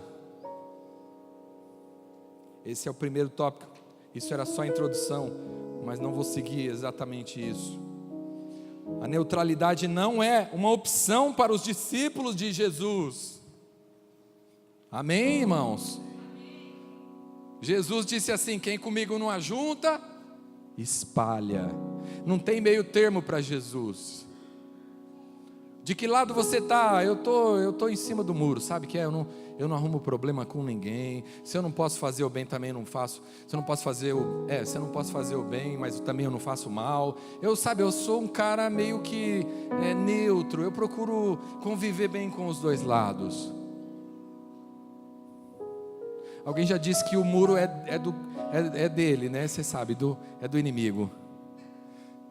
Esse é o primeiro tópico. Isso era só a introdução, mas não vou seguir exatamente isso. A neutralidade não é uma opção para os discípulos de Jesus. Amém, irmãos? Jesus disse assim: quem comigo não ajunta, espalha. Não tem meio termo para Jesus. De que lado você está? Eu tô em cima do muro, sabe que é? Eu não arrumo problema com ninguém. Se eu não posso fazer o bem, também não faço. Se eu não posso fazer o bem, mas também eu não faço mal. Eu sou um cara meio que neutro. Eu procuro conviver bem com os dois lados. Alguém já disse que o muro é dele, né? Você sabe, é do inimigo.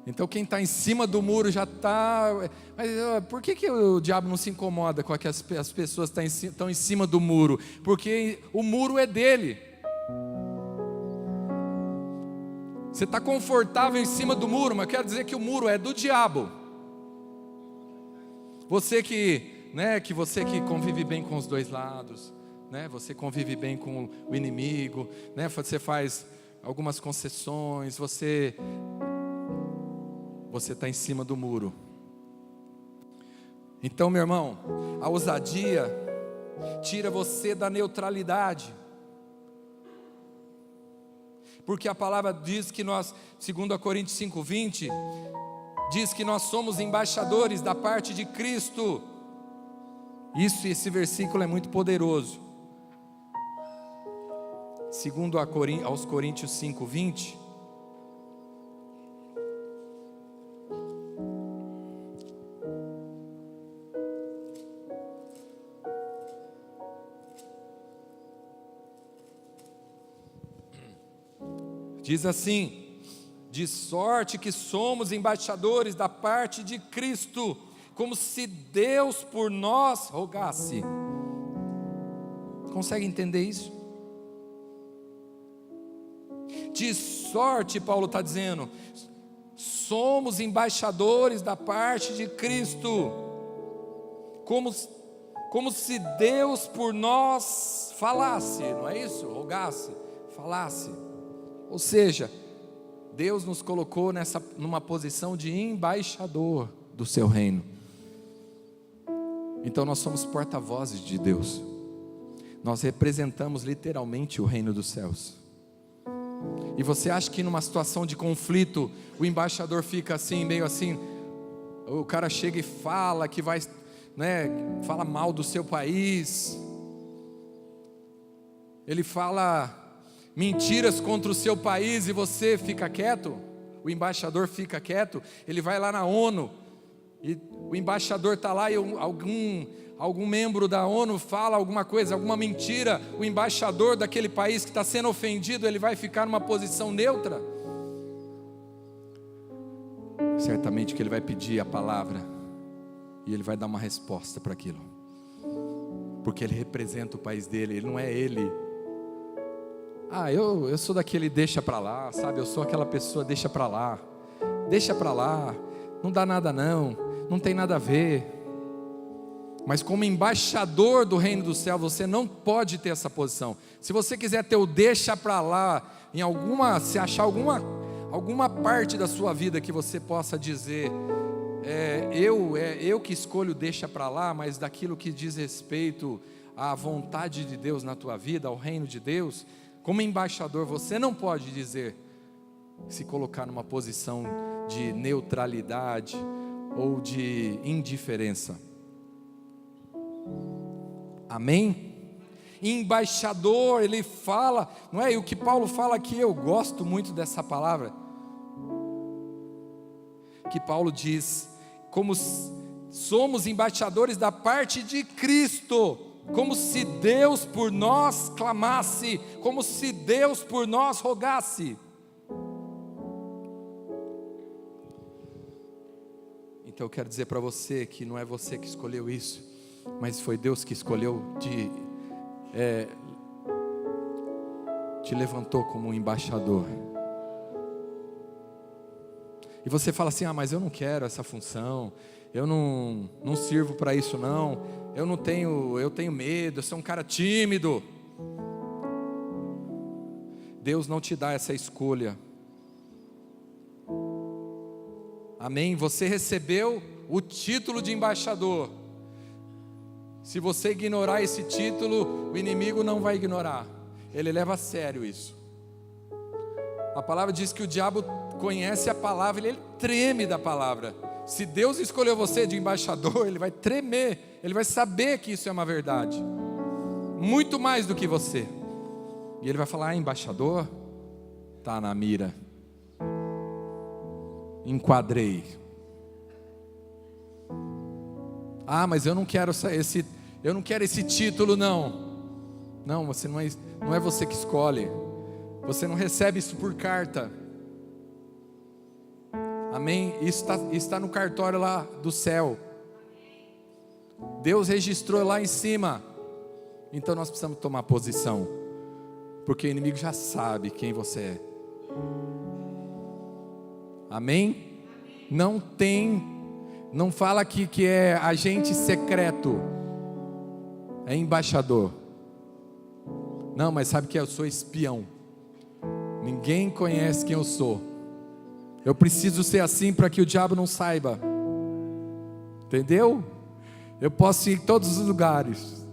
Então quem está em cima do muro já está... Mas por que o diabo não se incomoda com que as pessoas estão em cima do muro? Porque o muro é dele. Você está confortável em cima do muro, mas quero dizer que o muro é do diabo. Você que convive bem com os dois lados, né? Você convive bem com o inimigo, né? Você faz algumas concessões, você está em cima do muro. Então, meu irmão, a ousadia tira você da neutralidade. Porque a palavra diz que nós, 2 Coríntios 5:20, diz que nós somos embaixadores da parte de Cristo. Esse versículo é muito poderoso. 2 aos Coríntios 5:20. Diz assim: de sorte que somos embaixadores da parte de Cristo, como se Deus por nós rogasse. Consegue entender isso? De sorte, Paulo está dizendo, somos embaixadores da parte de Cristo, como se Deus por nós falasse, não é isso? Rogasse, falasse. Ou seja, Deus nos colocou numa posição de embaixador do seu reino. Então nós somos porta-vozes de Deus. Nós representamos literalmente o reino dos céus. E você acha que numa situação de conflito, o embaixador fica assim, meio assim, o cara chega e fala que vai, né, fala mal do seu país, ele fala mentiras contra o seu país e você fica quieto? O embaixador fica quieto? Ele vai lá na ONU e o embaixador está lá e algum membro da ONU fala alguma coisa, alguma mentira, o embaixador daquele país que está sendo ofendido, ele vai ficar numa posição neutra? Certamente que ele vai pedir a palavra e ele vai dar uma resposta para aquilo, porque ele representa o país dele, ele não é ele. Eu sou daquele deixa para lá, sabe? Eu sou aquela pessoa deixa para lá, não dá nada não tem nada a ver. Mas como embaixador do reino do céu, você não pode ter essa posição. Se você quiser ter o deixa para lá, se achar alguma parte da sua vida que você possa dizer, eu que escolho deixa para lá, mas daquilo que diz respeito à vontade de Deus na tua vida, ao reino de Deus, como embaixador, você não pode dizer, se colocar numa posição de neutralidade ou de indiferença. Amém? Embaixador, ele fala, não é? E o que Paulo fala aqui, eu gosto muito dessa palavra, que Paulo diz, como somos embaixadores da parte de Cristo, como se Deus por nós clamasse, como se Deus por nós rogasse. Então eu quero dizer para você que não é você que escolheu isso, mas foi Deus que escolheu, te levantou como um embaixador. E você fala assim, mas eu não quero essa função, eu não sirvo para isso não, eu tenho medo, eu sou um cara tímido. Deus não te dá essa escolha. Amém? Você recebeu o título de embaixador. Se você ignorar esse título, o inimigo não vai ignorar. Ele leva a sério isso. A palavra diz que o diabo conhece a palavra, ele treme da palavra. Se Deus escolheu você de embaixador, ele vai tremer, ele vai saber que isso é uma verdade, muito mais do que você. E ele vai falar, embaixador, tá na mira, enquadrei. Mas eu não quero esse título não, você não é você que escolhe, você não recebe isso por carta. Amém? Isso está no cartório lá do céu. Deus registrou lá em cima. Então nós precisamos tomar posição, porque o inimigo já sabe quem você é. Amém? Não fala aqui que é agente secreto, é embaixador. Não, mas sabe que eu sou espião. Ninguém conhece quem eu sou. Eu preciso ser assim para que o diabo não saiba. Entendeu? Eu posso ir em todos os lugares.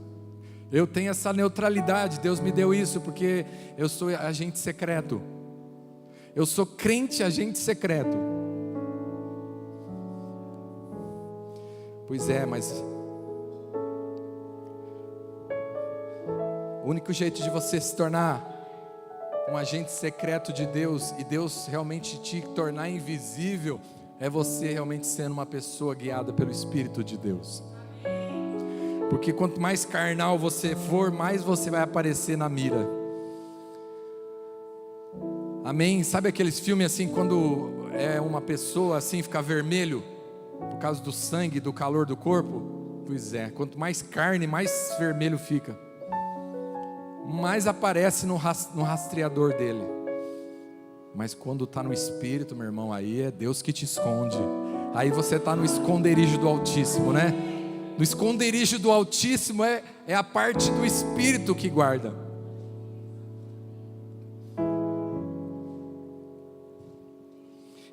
Eu tenho essa neutralidade. Deus me deu isso porque eu sou agente secreto. Eu sou crente agente secreto. Pois é, mas o único jeito de você se tornar um agente secreto de Deus e Deus realmente te tornar invisível é você realmente sendo uma pessoa guiada pelo Espírito de Deus. Porque quanto mais carnal você for, mais você vai aparecer na mira. Amém? Sabe aqueles filmes assim, quando é uma pessoa assim, fica vermelho por causa do sangue, do calor do corpo? Pois é, quanto mais carne, mais vermelho fica, mais aparece no rastreador dele. Mas quando está no Espírito, meu irmão, aí é Deus que te esconde. Aí você está no esconderijo do Altíssimo, né? No esconderijo do Altíssimo é a parte do Espírito que guarda.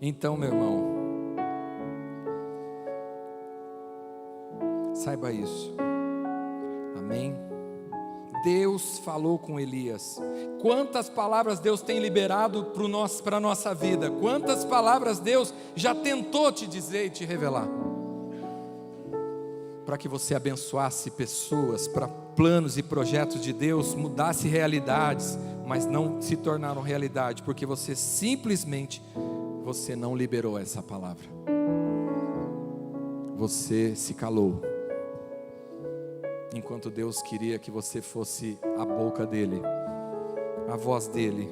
Então, meu irmão, saiba isso. Amém? Deus falou com Elias. Quantas palavras Deus tem liberado para a nossa vida? Quantas palavras Deus já tentou te dizer e te revelar? Para que você abençoasse pessoas, para planos e projetos de Deus, mudasse realidades, mas não se tornaram realidade, porque você simplesmente não liberou essa palavra. Você se calou, enquanto Deus queria que você fosse a boca dele, a voz dele.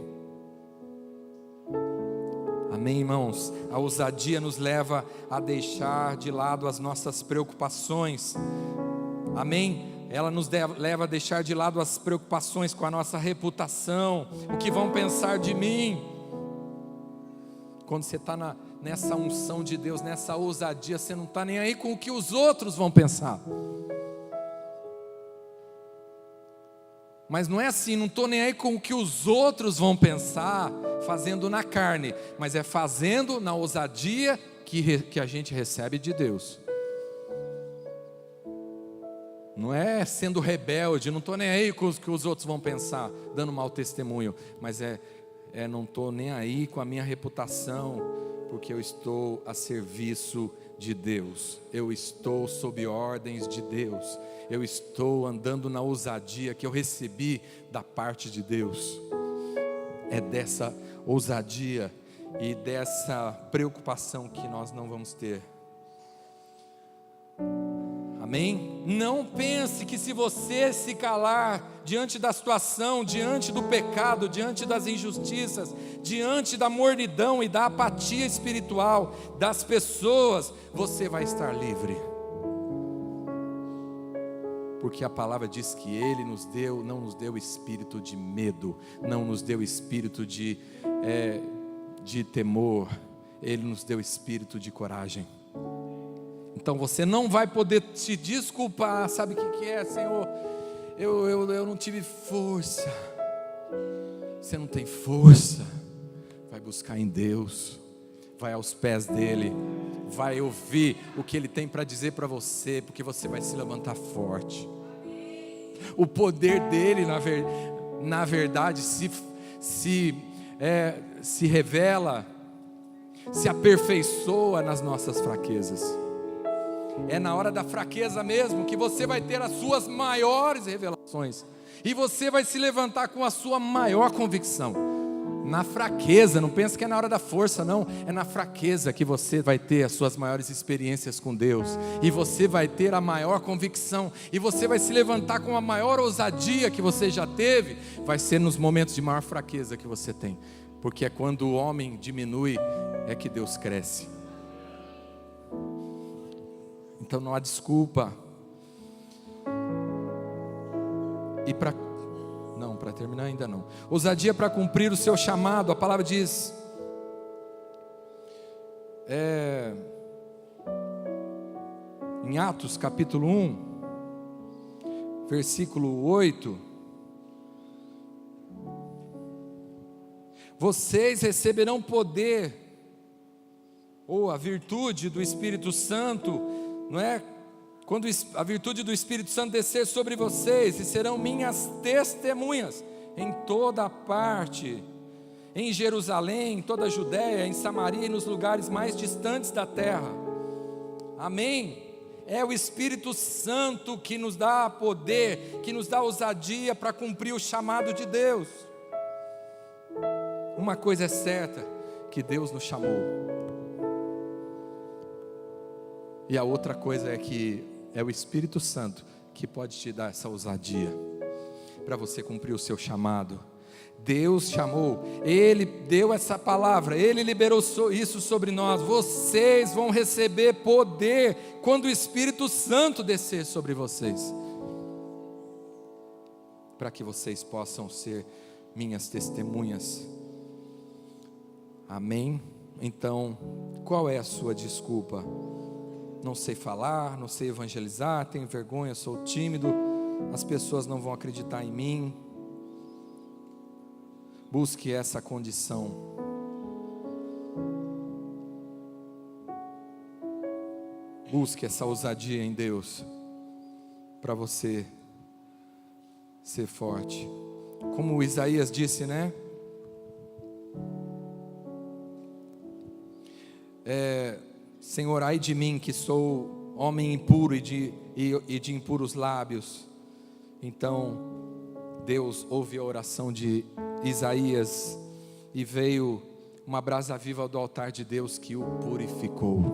Amém, irmãos? A ousadia nos leva a deixar de lado as nossas preocupações. Amém? Ela nos leva a deixar de lado as preocupações com a nossa reputação, o que vão pensar de mim. Quando você está nessa unção de Deus, nessa ousadia, você não está nem aí com o que os outros vão pensar. Mas não é assim, não estou nem aí com o que os outros vão pensar, fazendo na carne, mas é fazendo na ousadia que a gente recebe de Deus. Não é sendo rebelde, não estou nem aí com o que os outros vão pensar, dando mau testemunho, mas não estou nem aí com a minha reputação, porque eu estou a serviço de Deus, eu estou sob ordens de Deus, eu estou andando na ousadia que eu recebi da parte de Deus. É dessa ousadia e dessa preocupação que nós não vamos ter. Amém? Não pense que se você se calar diante da situação, diante do pecado, diante das injustiças, diante da mornidão e da apatia espiritual das pessoas, você vai estar livre. Porque a palavra diz que Ele não nos deu espírito de medo, não nos deu espírito de temor, Ele nos deu espírito de coragem. Então você não vai poder se desculpar. Sabe o que é, Senhor? Eu não tive força. Você não tem força. Vai buscar em Deus, vai aos pés dEle, vai ouvir o que Ele tem para dizer para você, porque você vai se levantar forte. O poder dEle, na verdade, se revela, se aperfeiçoa nas nossas fraquezas. É na hora da fraqueza mesmo que você vai ter as suas maiores revelações, e você vai se levantar com a sua maior convicção. Na fraqueza, não pensa que é na hora da força, não. É na fraqueza que você vai ter as suas maiores experiências com Deus, e você vai ter a maior convicção, e você vai se levantar com a maior ousadia que você já teve. Vai ser nos momentos de maior fraqueza que você tem, porque é quando o homem diminui é que Deus cresce. Então não há desculpa. E para terminar ainda não. Ousadia para cumprir o seu chamado. A palavra diz, em Atos capítulo 1, versículo 8: vocês receberão poder, ou a virtude do Espírito Santo, não é? Quando a virtude do Espírito Santo descer sobre vocês, e serão minhas testemunhas em toda a parte, em Jerusalém, em toda a Judéia, em Samaria e nos lugares mais distantes da terra. Amém? É o Espírito Santo que nos dá poder, que nos dá ousadia para cumprir o chamado de Deus. Uma coisa é certa, que Deus nos chamou. E a outra coisa é que é o Espírito Santo que pode te dar essa ousadia para você cumprir o seu chamado. Deus chamou, Ele deu essa palavra, Ele liberou isso sobre nós. Vocês vão receber poder quando o Espírito Santo descer sobre vocês, para que vocês possam ser minhas testemunhas. Amém? Então, qual é a sua desculpa? Não sei falar, não sei evangelizar, tenho vergonha, sou tímido, as pessoas não vão acreditar em mim. Busque essa condição. Busque essa ousadia em Deus, para você ser forte. Como Isaías disse, né? Senhor, ai de mim que sou homem impuro e de impuros lábios. Então Deus ouve a oração de Isaías e veio uma brasa viva do altar de Deus que o purificou.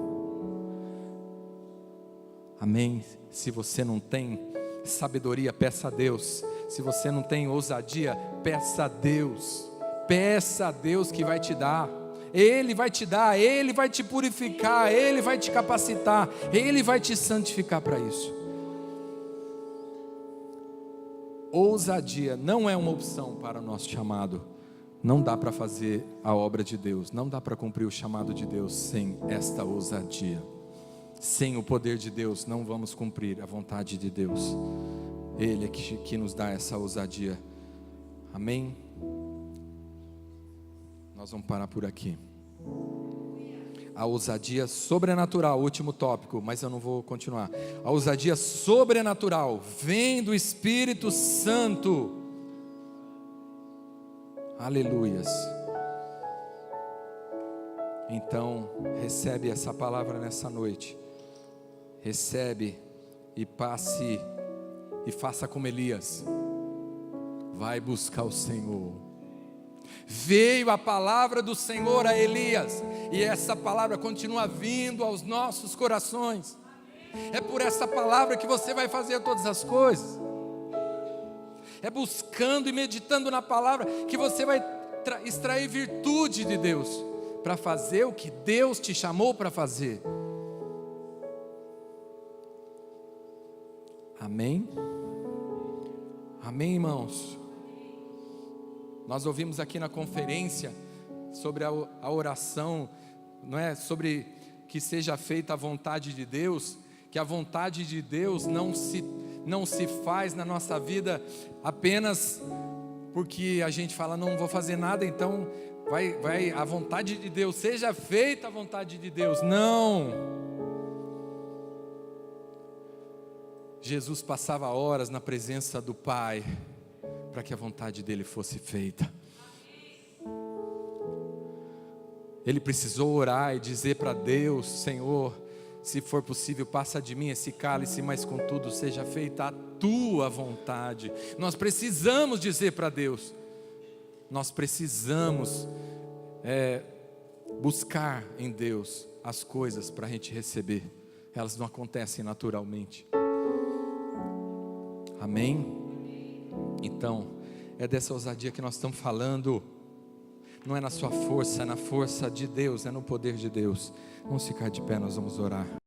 Amém? Se você não tem sabedoria, peça a Deus. Se você não tem ousadia, peça a Deus. Peça a Deus que vai te dar. Ele vai te dar, Ele vai te purificar, Ele vai te capacitar, Ele vai te santificar para isso. Ousadia não é uma opção para o nosso chamado. Não dá para fazer a obra de Deus, não dá para cumprir o chamado de Deus sem esta ousadia. Sem o poder de Deus não vamos cumprir a vontade de Deus. Ele é que nos dá essa ousadia. Amém? Nós vamos parar por aqui. A ousadia sobrenatural, último tópico, mas eu não vou continuar. A ousadia sobrenatural vem do Espírito Santo. Aleluias. Então, recebe essa palavra nessa noite. Recebe e passe e faça como Elias. Vai buscar o Senhor. Veio a palavra do Senhor a Elias, e essa palavra continua vindo aos nossos corações. É por essa palavra que você vai fazer todas as coisas. É buscando e meditando na palavra que você vai extrair virtude de Deus para fazer o que Deus te chamou para fazer. Amém? Amém, irmãos? Nós ouvimos aqui na conferência sobre a oração, não é? Sobre que seja feita a vontade de Deus, que a vontade de Deus não se faz na nossa vida apenas porque a gente fala, não vou fazer nada, então vai a vontade de Deus, seja feita a vontade de Deus. Não. Jesus passava horas na presença do Pai, para que a vontade dele fosse feita. Ele precisou orar e dizer para Deus: Senhor, se for possível, passa de mim esse cálice, mas contudo seja feita a tua vontade. Nós precisamos dizer para Deus, nós precisamos buscar em Deus as coisas para a gente receber. Elas não acontecem naturalmente. Amém? Então, é dessa ousadia que nós estamos falando. Não é na sua força, é na força de Deus, é no poder de Deus. Vamos ficar de pé, nós vamos orar.